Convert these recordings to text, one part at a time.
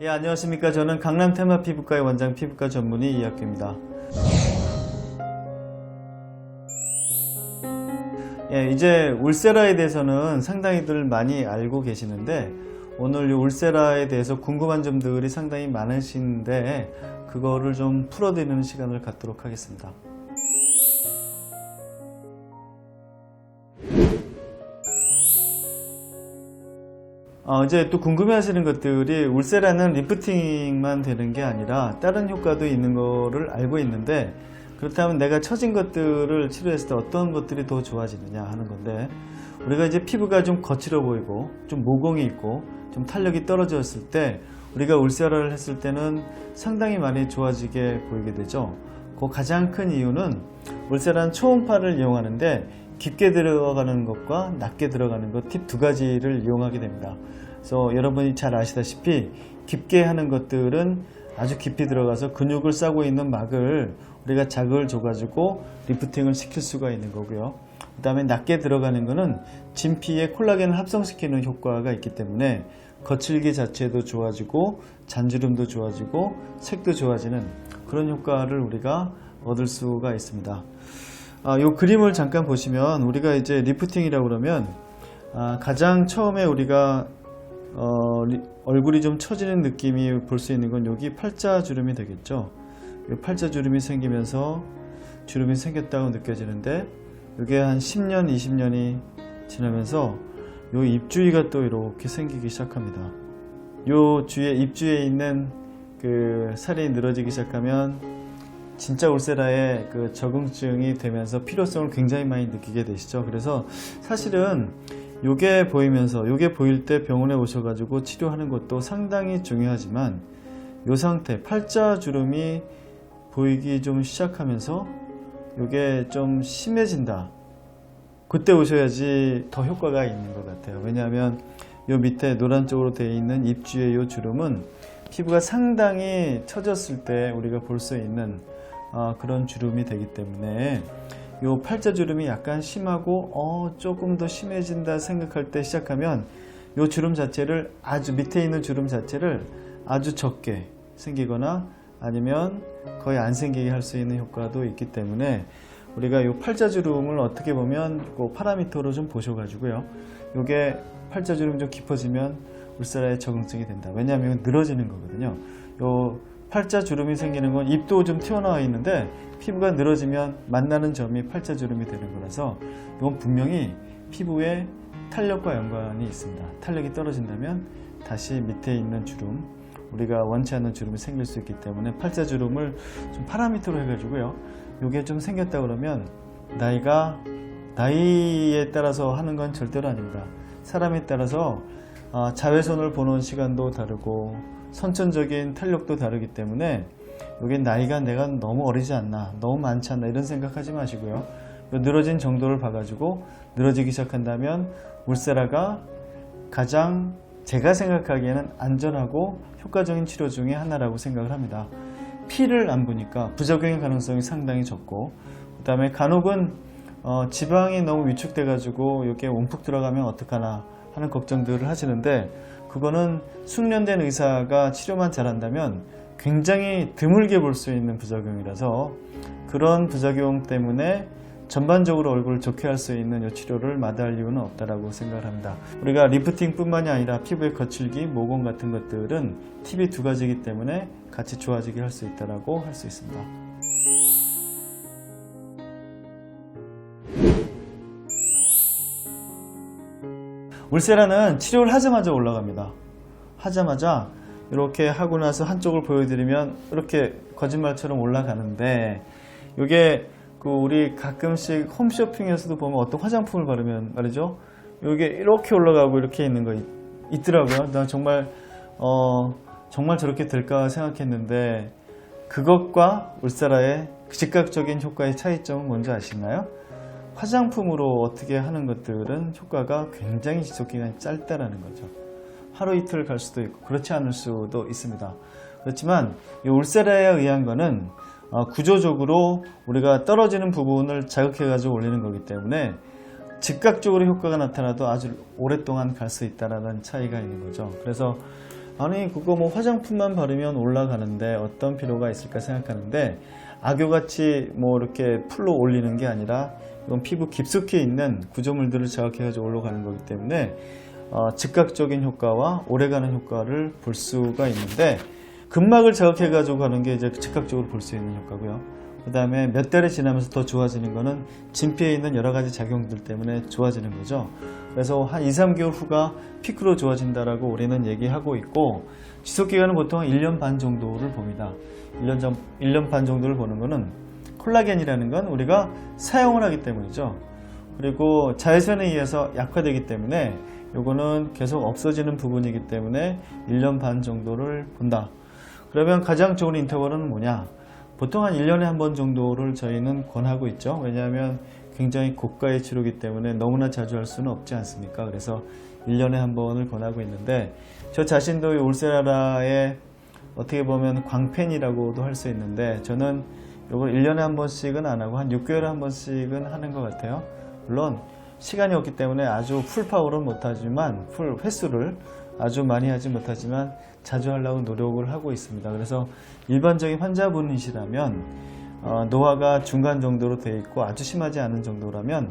예, 안녕하십니까. 저는 강남 테마 피부과의 원장 피부과 전문의 이학규입니다. 예, 이제 울세라에 대해서는 상당히들 많이 알고 계시는데 오늘 이 울세라에 대해서 궁금한 점들이 상당히 많으신데 그거를 좀 풀어드리는 시간을 갖도록 하겠습니다. 이제 또 궁금해하시는 것들이 울세라는 리프팅만 되는 게 아니라 다른 효과도 있는 거를 알고 있는데 그렇다면 내가 처진 것들을 치료했을 때 어떤 것들이 더 좋아지느냐 하는 건데 우리가 이제 피부가 좀 거칠어 보이고 좀 모공이 있고 좀 탄력이 떨어졌을 때 우리가 울세라를 했을 때는 상당히 많이 좋아지게 보이게 되죠. 그 가장 큰 이유는 울세라는 초음파를 이용하는데 깊게 들어가는 것과 낮게 들어가는 것 팁 두 가지를 이용하게 됩니다. 그래서 여러분이 잘 아시다시피 깊게 하는 것들은 아주 깊이 들어가서 근육을 싸고 있는 막을 우리가 자극을 줘가지고 리프팅을 시킬 수가 있는 거고요. 그 다음에 낮게 들어가는 것은 진피에 콜라겐을 합성시키는 효과가 있기 때문에 거칠기 자체도 좋아지고 잔주름도 좋아지고 색도 좋아지는 그런 효과를 우리가 얻을 수가 있습니다. 이 그림을 잠깐 보시면 우리가 이제 리프팅이라고 그러면 가장 처음에 우리가 얼굴이 좀 처지는 느낌이 볼 수 있는 건 여기 팔자주름이 되겠죠. 팔자주름이 생기면서 주름이 생겼다고 느껴지는데 이게 한 10년 20년이 지나면서 요 입주위가 또 이렇게 생기기 시작합니다. 요 주위에 입주위에 있는 그 살이 늘어지기 시작하면 진짜 울세라의 그 적응증이 되면서 필요성을 굉장히 많이 느끼게 되시죠. 그래서 사실은 요게 보이면서 요게 보일 때 병원에 오셔가지고 치료하는 것도 상당히 중요하지만 요 상태 팔자주름이 보이기 좀 시작하면서 요게 좀 심해진다. 그때 오셔야지 더 효과가 있는 것 같아요. 왜냐하면 요 밑에 노란 쪽으로 되어 있는 입주의 요 주름은 피부가 상당히 처졌을 때 우리가 볼 수 있는 그런 주름이 되기 때문에 요 팔자주름이 약간 심하고 조금 더 심해진다 생각할 때 시작하면 요 주름 자체를 아주 밑에 있는 주름 자체를 아주 적게 생기거나 아니면 거의 안 생기게 할 수 있는 효과도 있기 때문에 우리가 요 팔자주름을 어떻게 보면 그 파라미터로 좀 보셔가지고요. 요게 팔자주름 좀 깊어지면 울세라에 적응증이 된다. 왜냐하면 늘어지는 거거든요. 요 팔자주름이 생기는 건 입도 좀 튀어나와 있는데 피부가 늘어지면 만나는 점이 팔자주름이 되는 거라서 이건 분명히 피부에 탄력과 연관이 있습니다. 탄력이 떨어진다면 다시 밑에 있는 주름, 우리가 원치 않는 주름이 생길 수 있기 때문에 팔자주름을 좀 파라미터로 해가지고요. 이게 좀 생겼다 그러면 나이에 따라서 하는 건 절대로 아닙니다. 사람에 따라서 자외선을 보는 시간도 다르고 선천적인 탄력도 다르기 때문에 이게 나이가 내가 너무 어리지 않나 너무 많지 않나 이런 생각하지 마시고요. 늘어진 정도를 봐가지고 늘어지기 시작한다면 울세라가 가장 제가 생각하기에는 안전하고 효과적인 치료 중에 하나라고 생각을 합니다. 피를 안 보니까 부작용의 가능성이 상당히 적고 그 다음에 간혹은 지방이 너무 위축돼 가지고 이렇게 움푹 들어가면 어떡하나 하는 걱정들을 하시는데 그거는 숙련된 의사가 치료만 잘한다면 굉장히 드물게 볼 수 있는 부작용이라서 그런 부작용 때문에 전반적으로 얼굴을 좋게 할 수 있는 이 치료를 마다할 이유는 없다라고 생각을 합니다. 우리가 리프팅 뿐만이 아니라 피부의 거칠기, 모공 같은 것들은 팁이 두 가지이기 때문에 같이 좋아지게 할 수 있다라고 할 수 있습니다. 울세라는 치료를 하자마자 올라갑니다. 하자마자 이렇게 하고 나서 한쪽을 보여드리면 이렇게 거짓말처럼 올라가는데 이게 우리 가끔씩 홈쇼핑에서도 보면 어떤 화장품을 바르면 말이죠. 이게 이렇게 올라가고 이렇게 있는 거 있더라고요. 난 정말 저렇게 될까 생각했는데 그것과 울세라의 즉각적인 효과의 차이점은 뭔지 아시나요? 화장품으로 어떻게 하는 것들은 효과가 굉장히 지속기간이 짧다라는 거죠. 하루 이틀 갈 수도 있고 그렇지 않을 수도 있습니다. 그렇지만 이 울세라에 의한 거는 구조적으로 우리가 떨어지는 부분을 자극해 가지고 올리는 거기 때문에 즉각적으로 효과가 나타나도 아주 오랫동안 갈 수 있다는 차이가 있는 거죠. 그래서 아니 그거 뭐 화장품만 바르면 올라가는데 어떤 필요가 있을까 생각하는데 악교같이 뭐 이렇게 풀로 올리는 게 아니라 이건 피부 깊숙이 있는 구조물들을 자극해가지고 올라가는 거기 때문에 즉각적인 효과와 오래가는 효과를 볼 수가 있는데, 근막을 자극해가지고 가는 게 이제 즉각적으로 볼 수 있는 효과고요. 그 다음에 몇 달이 지나면서 더 좋아지는 거는 진피에 있는 여러 가지 작용들 때문에 좋아지는 거죠. 그래서 한 2, 3개월 후가 피크로 좋아진다라고 우리는 얘기하고 있고, 지속기간은 보통 1년 반 정도를 봅니다. 1년 반 정도를 보는 거는 콜라겐이라는 건 우리가 사용을 하기 때문이죠. 그리고 자외선에 의해서 약화되기 때문에 요거는 계속 없어지는 부분이기 때문에 1년 반 정도를 본다. 그러면 가장 좋은 인터벌은 뭐냐? 보통 한 1년에 한 번 정도를 저희는 권하고 있죠. 왜냐하면 굉장히 고가의 치료이기 때문에 너무나 자주 할 수는 없지 않습니까? 그래서 1년에 한 번을 권하고 있는데, 저 자신도 울세라의 어떻게 보면 광팬이라고도 할 수 있는데, 저는 이걸 1년에 한 번씩은 안 하고 한 6개월에 한 번씩은 하는 것 같아요. 물론 시간이 없기 때문에 아주 풀파워는 못하지만, 풀 횟수를 아주 많이 하지 못하지만 자주 하려고 노력을 하고 있습니다. 그래서 일반적인 환자분이시라면 노화가 중간 정도로 되어 있고 아주 심하지 않은 정도라면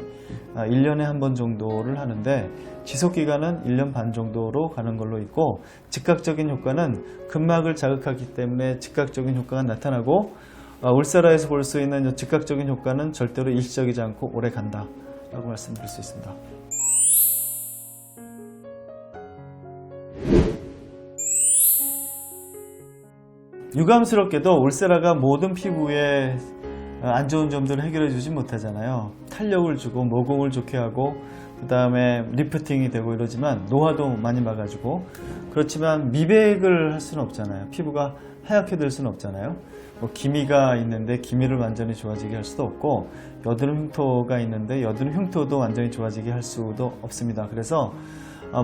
1년에 한 번 정도를 하는데, 지속기간은 1년 반 정도로 가는 걸로 있고, 즉각적인 효과는 근막을 자극하기 때문에 즉각적인 효과가 나타나고, 울세라에서 볼 수 있는 즉각적인 효과는 절대로 일시적이지 않고 오래 간다 라고 말씀드릴 수 있습니다. 유감스럽게도 울세라가 모든 피부에 안 좋은 점들을 해결해 주지 못하잖아요. 탄력을 주고 모공을 좋게 하고 그 다음에 리프팅이 되고 이러지만 노화도 많이 막아주고, 그렇지만 미백을 할 수는 없잖아요. 피부가 하얗게 될 수는 없잖아요. 뭐 기미가 있는데 기미를 완전히 좋아지게 할 수도 없고, 여드름 흉터가 있는데 여드름 흉터도 완전히 좋아지게 할 수도 없습니다. 그래서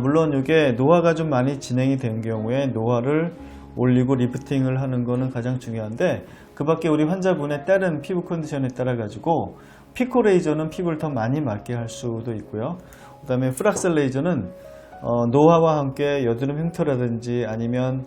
물론 이게 노화가 좀 많이 진행이 된 경우에 노화를 올리고 리프팅을 하는 거는 가장 중요한데, 그 밖에 우리 환자분의 다른 피부 컨디션에 따라 가지고 피코 레이저는 피부를 더 많이 맑게 할 수도 있고요. 그 다음에 프락셀 레이저는 노화와 함께 여드름 흉터라든지 아니면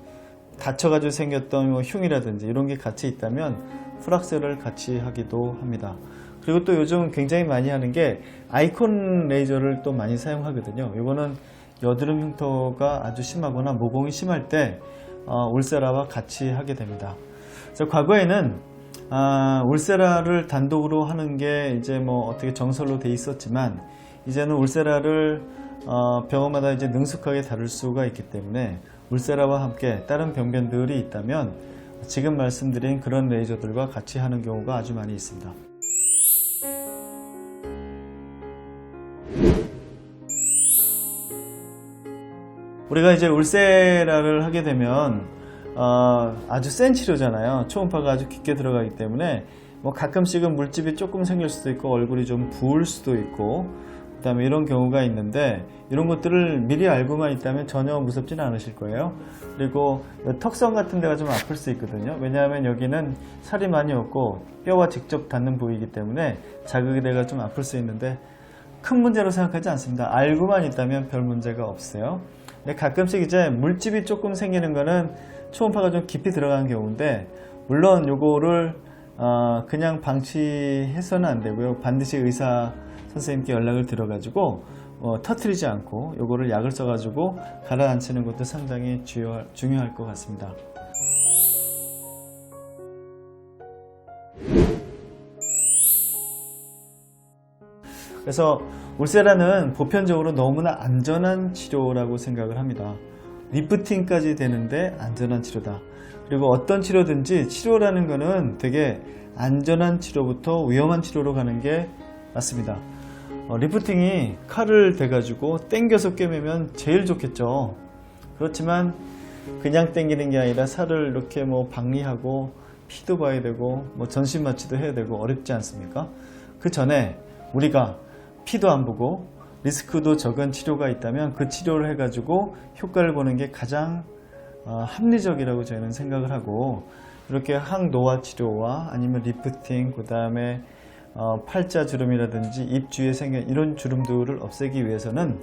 다쳐가지고 생겼던 흉이라든지 이런 게 같이 있다면 프락셀을 같이 하기도 합니다. 그리고 또 요즘 굉장히 많이 하는 게 아이콘 레이저를 또 많이 사용하거든요. 이거는 여드름 흉터가 아주 심하거나 모공이 심할 때 울세라와 같이 하게 됩니다. 그래서 과거에는 울세라를 단독으로 하는 게 이제 뭐 어떻게 정설로 돼 있었지만, 이제는 울세라를 병원마다 이제 능숙하게 다룰 수가 있기 때문에 울세라와 함께 다른 병변들이 있다면 지금 말씀드린 그런 레이저들과 같이 하는 경우가 아주 많이 있습니다. 우리가 이제 울세라를 하게 되면 아주 센 치료잖아요. 초음파가 아주 깊게 들어가기 때문에 뭐 가끔씩은 물집이 조금 생길 수도 있고 얼굴이 좀 부을 수도 있고 그 다음에 이런 경우가 있는데, 이런 것들을 미리 알고만 있다면 전혀 무섭지는 않으실 거예요. 그리고 턱선 같은 데가 좀 아플 수 있거든요. 왜냐하면 여기는 살이 많이 없고 뼈와 직접 닿는 부위이기 때문에 자극이 돼가 좀 아플 수 있는데 큰 문제로 생각하지 않습니다. 알고만 있다면 별 문제가 없어요. 근데 가끔씩 이제 물집이 조금 생기는 거는 초음파가 좀 깊이 들어가는 경우인데, 물론 요거를 그냥 방치해서는 안 되고요. 반드시 의사 선생님께 연락을 드려가지고 터트리지 않고 요거를 약을 써가지고 가라앉히는 것도 상당히 중요할 것 같습니다. 그래서 울세라는 보편적으로 너무나 안전한 치료라고 생각을 합니다. 리프팅까지 되는데 안전한 치료다. 그리고 어떤 치료든지 치료라는 거는 되게 안전한 치료부터 위험한 치료로 가는 게 맞습니다. 리프팅이 칼을 대가지고 당겨서 꿰매면 제일 좋겠죠. 그렇지만 그냥 당기는 게 아니라 살을 이렇게 뭐 박리하고 피도 봐야 되고 뭐 전신 마취도 해야 되고 어렵지 않습니까? 그 전에 우리가 피도 안 보고 리스크도 적은 치료가 있다면 그 치료를 해가지고 효과를 보는 게 가장 합리적이라고 저희는 생각을 하고, 이렇게 항노화 치료와 아니면 리프팅, 그 다음에 팔자 주름이라든지 입 주위에 생긴 이런 주름들을 없애기 위해서는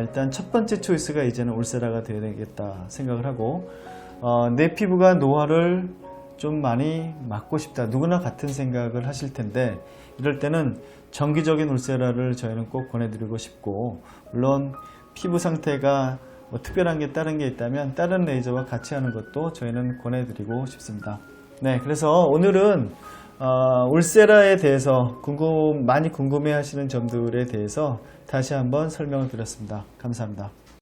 일단 첫 번째 초이스가 이제는 울세라가 되어야 되겠다 생각을 하고, 내 피부가 노화를 좀 많이 막고 싶다, 누구나 같은 생각을 하실 텐데, 이럴 때는 정기적인 울세라를 저희는 꼭 권해드리고 싶고, 물론 피부 상태가 뭐 특별한 게 다른 게 있다면 다른 레이저와 같이 하는 것도 저희는 권해드리고 싶습니다. 네, 그래서 오늘은 울세라에 대해서 많이 궁금해 하시는 점들에 대해서 다시 한번 설명을 드렸습니다. 감사합니다.